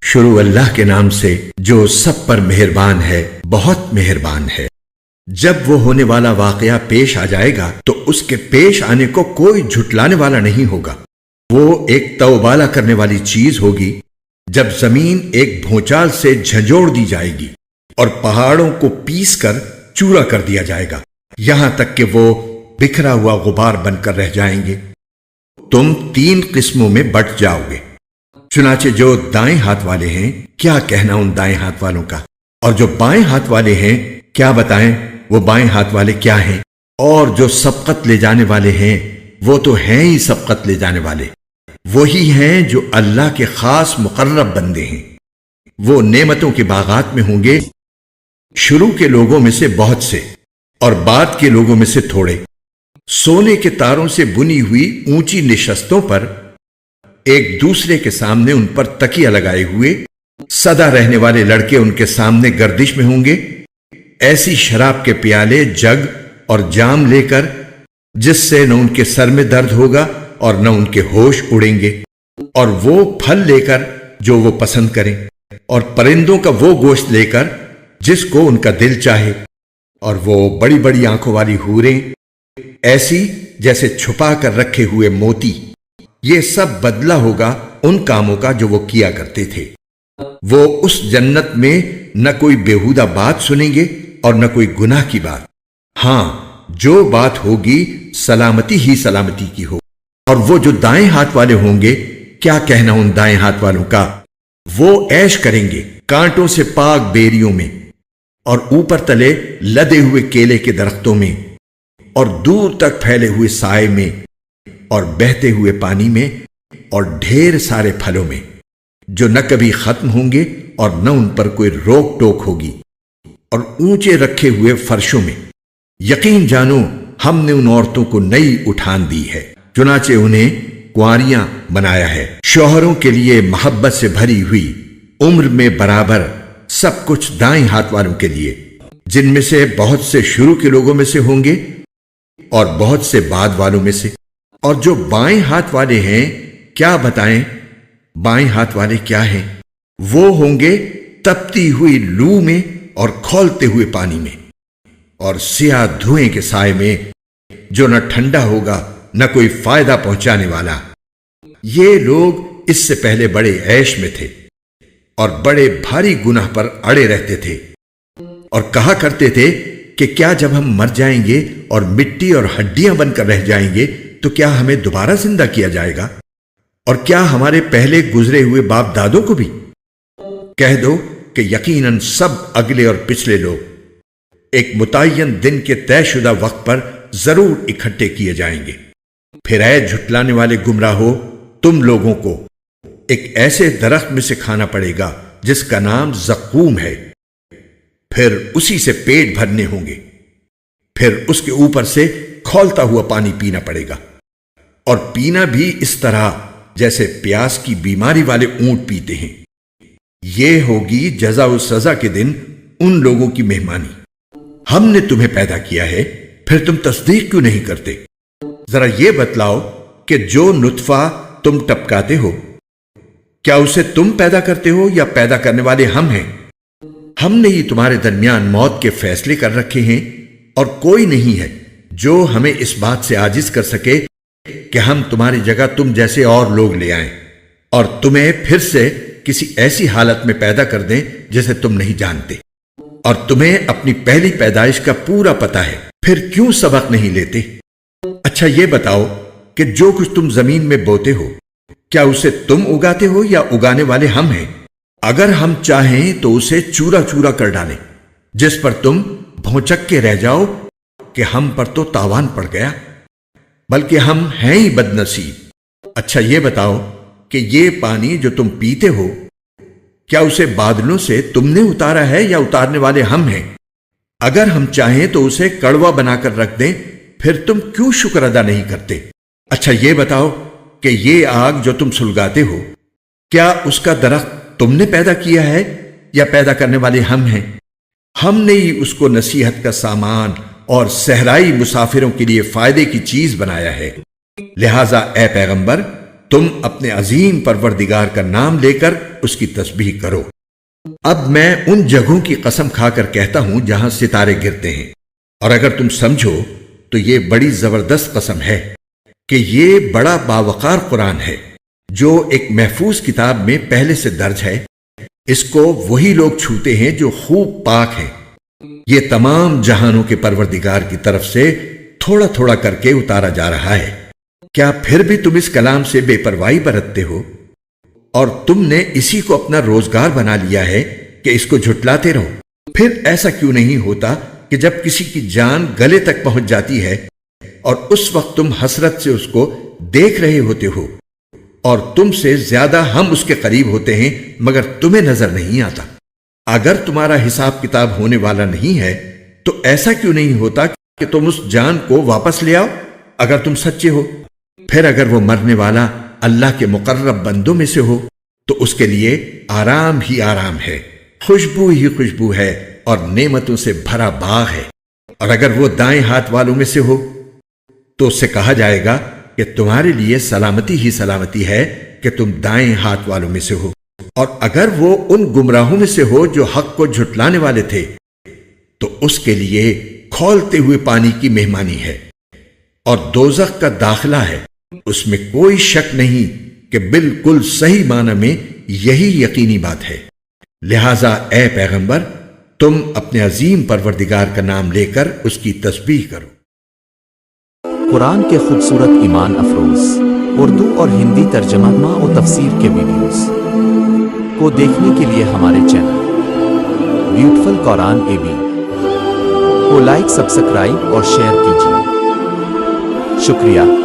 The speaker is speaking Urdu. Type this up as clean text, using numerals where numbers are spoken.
شروع اللہ کے نام سے جو سب پر مہربان ہے، بہت مہربان ہے۔ جب وہ ہونے والا واقعہ پیش آ جائے گا تو اس کے پیش آنے کو کوئی جھٹلانے والا نہیں ہوگا۔ وہ ایک توبالا کرنے والی چیز ہوگی جب زمین ایک بھونچال سے جھنجھوڑ دی جائے گی اور پہاڑوں کو پیس کر چورا کر دیا جائے گا، یہاں تک کہ وہ بکھرا ہوا غبار بن کر رہ جائیں گے۔ تم 3 قسموں میں بٹ جاؤ گے۔ چنانچہ جو دائیں ہاتھ والے ہیں، کیا کہنا ان دائیں ہاتھ والوں کا، اور جو بائیں ہاتھ والے ہیں کیا بتائیں وہ بائیں ہاتھ والے کیا ہیں، اور جو سبقت لے جانے والے ہیں وہ تو ہیں ہی سبقت لے جانے والے، وہی ہیں جو اللہ کے خاص مقرب بندے ہیں۔ وہ نعمتوں کے باغات میں ہوں گے، شروع کے لوگوں میں سے بہت سے اور بعد کے لوگوں میں سے تھوڑے، سونے کے تاروں سے بنی ہوئی اونچی نشستوں پر، ایک دوسرے کے سامنے ان پر تکیہ لگائے ہوئے، سدا رہنے والے لڑکے ان کے سامنے گردش میں ہوں گے، ایسی شراب کے پیالے، جگ اور جام لے کر جس سے نہ ان کے سر میں درد ہوگا اور نہ ان کے ہوش اڑیں گے، اور وہ پھل لے کر جو وہ پسند کریں، اور پرندوں کا وہ گوشت لے کر جس کو ان کا دل چاہے، اور وہ بڑی بڑی آنکھوں والی حوریں، ایسی جیسے چھپا کر رکھے ہوئے موتی۔ یہ سب بدلہ ہوگا ان کاموں کا جو وہ کیا کرتے تھے۔ وہ اس جنت میں نہ کوئی بیہودہ بات سنیں گے اور نہ کوئی گناہ کی بات۔ ہاں، جو بات ہوگی سلامتی ہی سلامتی کی ہو۔ اور وہ جو دائیں ہاتھ والے ہوں گے، کیا کہنا ان دائیں ہاتھ والوں کا، وہ عیش کریں گے کانٹوں سے پاک بیریوں میں، اور اوپر تلے لدے ہوئے کیلے کے درختوں میں، اور دور تک پھیلے ہوئے سائے میں، اور بہتے ہوئے پانی میں، اور ڈھیر سارے پھلوں میں جو نہ کبھی ختم ہوں گے اور نہ ان پر کوئی روک ٹوک ہوگی، اور اونچے رکھے ہوئے فرشوں میں۔ یقین جانو ہم نے ان عورتوں کو نئی اٹھان دی ہے، چنانچہ انہیں کنواریاں بنایا ہے، شوہروں کے لیے محبت سے بھری ہوئی، عمر میں برابر، سب کچھ دائیں ہاتھ والوں کے لیے، جن میں سے بہت سے شروع کے لوگوں میں سے ہوں گے اور بہت سے بعد والوں میں سے۔ اور جو بائیں ہاتھ والے ہیں، کیا بتائیں بائیں ہاتھ والے کیا ہیں، وہ ہوں گے تپتی ہوئی لو میں اور کھولتے ہوئے پانی میں، اور سیاہ دھوئیں کے سائے میں، جو نہ ٹھنڈا ہوگا نہ کوئی فائدہ پہنچانے والا۔ یہ لوگ اس سے پہلے بڑے عیش میں تھے اور بڑے بھاری گناہ پر اڑے رہتے تھے، اور کہا کرتے تھے کہ کیا جب ہم مر جائیں گے اور مٹی اور ہڈیاں بن کر رہ جائیں گے تو کیا ہمیں دوبارہ زندہ کیا جائے گا، اور کیا ہمارے پہلے گزرے ہوئے باپ دادوں کو بھی؟ کہہ دو کہ یقیناً سب اگلے اور پچھلے لوگ ایک متعین دن کے طے شدہ وقت پر ضرور اکٹھے کیے جائیں گے۔ پھر اے جھٹلانے والے گمراہو، تم لوگوں کو ایک ایسے درخت میں سے کھانا پڑے گا جس کا نام زقوم ہے، پھر اسی سے پیٹ بھرنے ہوں گے، پھر اس کے اوپر سے کھولتا ہوا پانی پینا پڑے گا، اور پینا بھی اس طرح جیسے پیاس کی بیماری والے اونٹ پیتے ہیں۔ یہ ہوگی جزا و سزا کے دن ان لوگوں کی مہمانی۔ ہم نے تمہیں پیدا کیا ہے، پھر تم تصدیق کیوں نہیں کرتے؟ ذرا یہ بتلاؤ کہ جو نطفہ تم ٹپکاتے ہو، کیا اسے تم پیدا کرتے ہو یا پیدا کرنے والے ہم ہیں؟ ہم نے ہی تمہارے درمیان موت کے فیصلے کر رکھے ہیں، اور کوئی نہیں ہے جو ہمیں اس بات سے عاجز کر سکے کہ ہم تمہاری جگہ تم جیسے اور لوگ لے آئیں اور تمہیں پھر سے کسی ایسی حالت میں پیدا کر دیں جسے تم نہیں جانتے، اور تمہیں اپنی پہلی پیدائش کا پورا پتہ ہے، پھر کیوں سبق نہیں لیتے؟ اچھا یہ بتاؤ کہ جو کچھ تم زمین میں بوتے ہو، کیا اسے تم اگاتے ہو یا اگانے والے ہم ہیں؟ اگر ہم چاہیں تو اسے چورا چورا کر ڈالیں، جس پر تم بھونچک کے رہ جاؤ کہ ہم پر تو تاوان پڑ گیا، بلکہ ہم ہیں ہی بد نصیب۔ اچھا یہ بتاؤ کہ یہ پانی جو تم پیتے ہو، کیا اسے بادلوں سے تم نے اتارا ہے یا اتارنے والے ہم ہیں؟ اگر ہم چاہیں تو اسے کڑوا بنا کر رکھ دیں، پھر تم کیوں شکر ادا نہیں کرتے؟ اچھا یہ بتاؤ کہ یہ آگ جو تم سلگاتے ہو، کیا اس کا درخت تم نے پیدا کیا ہے یا پیدا کرنے والے ہم ہیں؟ ہم نے ہی اس کو نصیحت کا سامان اور صحرائی مسافروں کے لیے فائدے کی چیز بنایا ہے۔ لہٰذا اے پیغمبر، تم اپنے عظیم پروردگار کا نام لے کر اس کی تسبیح کرو۔ اب میں ان جگہوں کی قسم کھا کر کہتا ہوں جہاں ستارے گرتے ہیں، اور اگر تم سمجھو تو یہ بڑی زبردست قسم ہے کہ یہ بڑا باوقار قرآن ہے جو ایک محفوظ کتاب میں پہلے سے درج ہے۔ اس کو وہی لوگ چھوتے ہیں جو خوب پاک ہیں۔ یہ تمام جہانوں کے پروردگار کی طرف سے تھوڑا تھوڑا کر کے اتارا جا رہا ہے۔ کیا پھر بھی تم اس کلام سے بے پرواہی برتتے ہو؟ اور تم نے اسی کو اپنا روزگار بنا لیا ہے کہ اس کو جھٹلاتے رہو۔ پھر ایسا کیوں نہیں ہوتا کہ جب کسی کی جان گلے تک پہنچ جاتی ہے اور اس وقت تم حسرت سے اس کو دیکھ رہے ہوتے ہو، اور تم سے زیادہ ہم اس کے قریب ہوتے ہیں مگر تمہیں نظر نہیں آتا؟ اگر تمہارا حساب کتاب ہونے والا نہیں ہے تو ایسا کیوں نہیں ہوتا کہ تم اس جان کو واپس لے آؤ اگر تم سچے ہو؟ پھر اگر وہ مرنے والا اللہ کے مقرب بندوں میں سے ہو تو اس کے لیے آرام ہی آرام ہے، خوشبو ہی خوشبو ہے اور نعمتوں سے بھرا باغ ہے۔ اور اگر وہ دائیں ہاتھ والوں میں سے ہو تو اس سے کہا جائے گا کہ تمہارے لیے سلامتی ہی سلامتی ہے کہ تم دائیں ہاتھ والوں میں سے ہو۔ اور اگر وہ ان گمراہوں میں سے ہو جو حق کو جھٹلانے والے تھے تو اس کے لیے کھولتے ہوئے پانی کی مہمانی ہے اور دوزخ کا داخلہ ہے۔ اس میں کوئی شک نہیں کہ بالکل صحیح معنی میں یہی یقینی بات ہے۔ لہذا اے پیغمبر، تم اپنے عظیم پروردگار کا نام لے کر اس کی تسبیح کرو۔ قرآن کے خوبصورت ایمان افروز اردو اور ہندی ترجمہ و تفسیر کے ویڈیوز کو دیکھنے کے لیے ہمارے channel beautiful Quran A B کو لائک، سبسکرائب اور شیئر کیجیے۔ شکریہ۔